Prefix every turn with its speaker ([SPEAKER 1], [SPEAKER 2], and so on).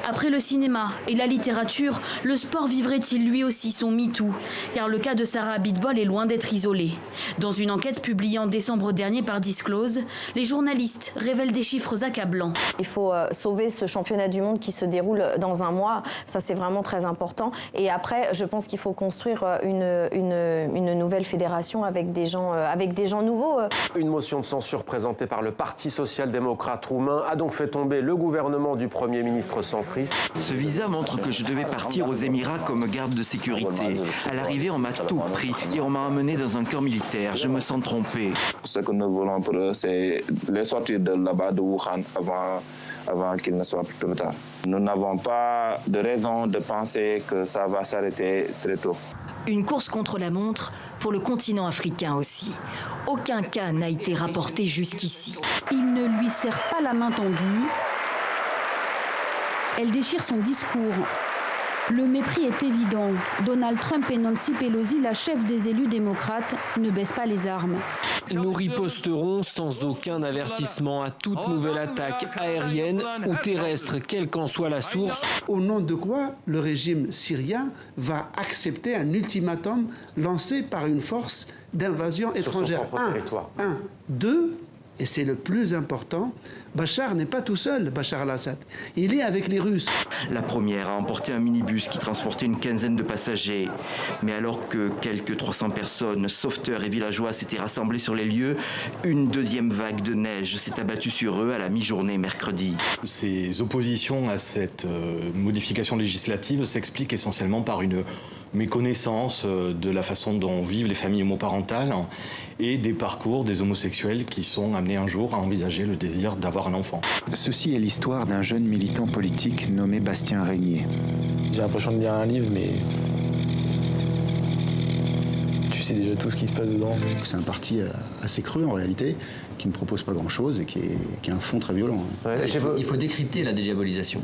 [SPEAKER 1] Après le cinéma et la littérature, le sport vivrait-il lui aussi son MeToo? Car le cas de Sarah Abitbol est loin d'être isolé. Dans une enquête publiée en décembre dernier par Disclose, les journalistes révèlent des chiffres accablants.
[SPEAKER 2] Il faut sauver ce championnat du monde qui se déroule dans un mois. Ça, c'est vraiment très important. Et après, je pense qu'il faut construire une nouvelle fédération avec des gens nouveaux.
[SPEAKER 3] Une motion de censure présentée par le Parti social-démocrate roumain a donc fait tomber le gouvernement du Premier ministre centriste.
[SPEAKER 4] Ce visa montre que je devais partir aux Émirats comme garde de sécurité. À l'arrivée, on m'a tout pris et on m'a emmené dans un camp militaire. Je me sens trompé.
[SPEAKER 5] Ce que nous voulons pour eux, c'est les sortir de là-bas de Wuhan avant qu'il ne soit plus trop tard. Nous n'avons pas de raison de penser que ça va s'arrêter très tôt.
[SPEAKER 6] Une course contre la montre pour le continent africain aussi. Aucun cas n'a été rapporté jusqu'ici.
[SPEAKER 7] Il ne lui serre pas la main tendue. Elle déchire son discours. Le mépris est évident. Donald Trump et Nancy Pelosi, la chef des élus démocrates, ne baissent pas les armes.
[SPEAKER 8] Nous riposterons sans aucun avertissement à toute nouvelle attaque aérienne ou terrestre, quelle qu'en soit la source.
[SPEAKER 9] Au nom de quoi le régime syrien va accepter un ultimatum lancé par une force d'invasion étrangère?
[SPEAKER 3] Sur son propre territoire.
[SPEAKER 9] Deux, et c'est le plus important, Bachar n'est pas tout seul, Bachar al-Assad. Il est avec les Russes.
[SPEAKER 4] La première a emporté un minibus qui transportait une quinzaine de passagers. Mais alors que quelques 300 personnes, sauveteurs et villageois, s'étaient rassemblés sur les lieux, une deuxième vague de neige s'est abattue sur eux à la mi-journée mercredi.
[SPEAKER 10] Ces oppositions à cette modification législative s'expliquent essentiellement par une méconnaissance de la façon dont vivent les familles homoparentales et des parcours des homosexuels qui sont amenés un jour à envisager le désir d'avoir un enfant.
[SPEAKER 11] Ceci est l'histoire d'un jeune militant politique nommé Bastien Régnier.
[SPEAKER 12] J'ai l'impression de lire un livre, mais tu sais déjà tout ce qui se passe dedans.
[SPEAKER 11] C'est un parti assez cru en réalité, qui ne propose pas grand-chose et qui a un fond très violent.
[SPEAKER 13] Il faut décrypter la dédiabolisation.